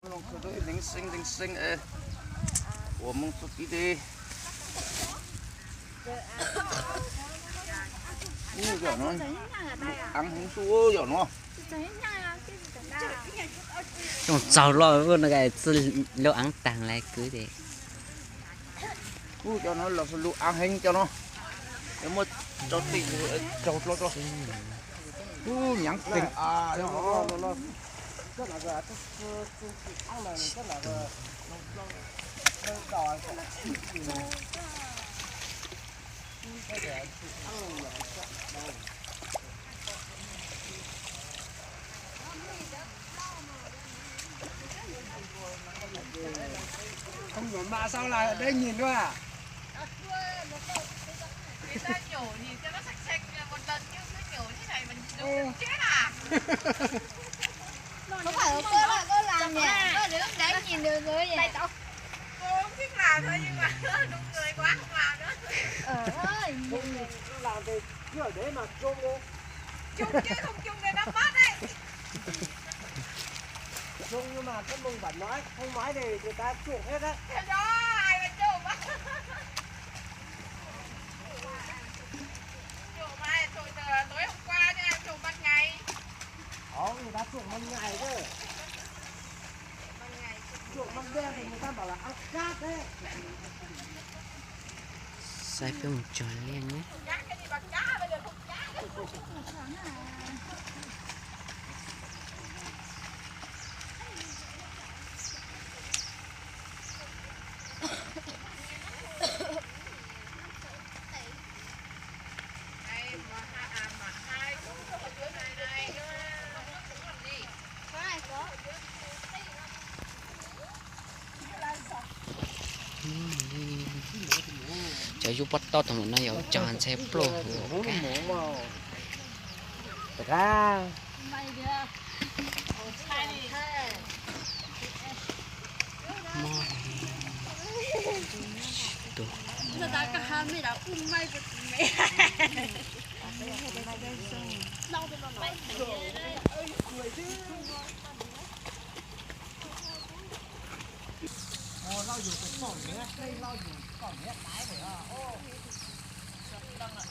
零星诶，我们自己的。有nó ăn không xua rồi nó trong giàu lo luôn là cái lo ăn tàng lại cứ để cho nó là lu ăn hình cho nó để mà cho tiền cho nhắn tiền à nó rất là cái ăn này rất là đòi không có mà sao lại ở đây nhìn thôi à? Người ta nhổ nhìn cho nó sạch sạch một lần nhưng cứ nhổ như này mình đúng chết à? Không phải cô làm nhỉ? Cô đứng đấy nhìn được rồi nhỉ? Cô không thích làm thôi nhưng mà đúng người quá không làm nữa. Ơi, Làm thì cứ ở đấy mà chung thôi. Chung chứ không chung để nó mất đấy. Chung nhưng mà cái mừng vẫn nói, không nói thì người ta chuộc hết đấy. Thế đó, ai mà chung á? Chung mai tối hôm qua nha, chung ban ngày. Người ta chuộc ban ngày chứ. Chuộc ban đêm thì người ta bảo là ăn cát đấy. sai phải một tròn liền nhé Chát cái gì bằng cá bây giờ không chát. cho giúp bắt to thằng nó giờ tròn xe pro Ra. người ta cả hai mới đã may của mẹ. Lau dù cái sỏi nhé, đây lau dù sỏi nhé, tái phải à. Ô. Đang là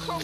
Không,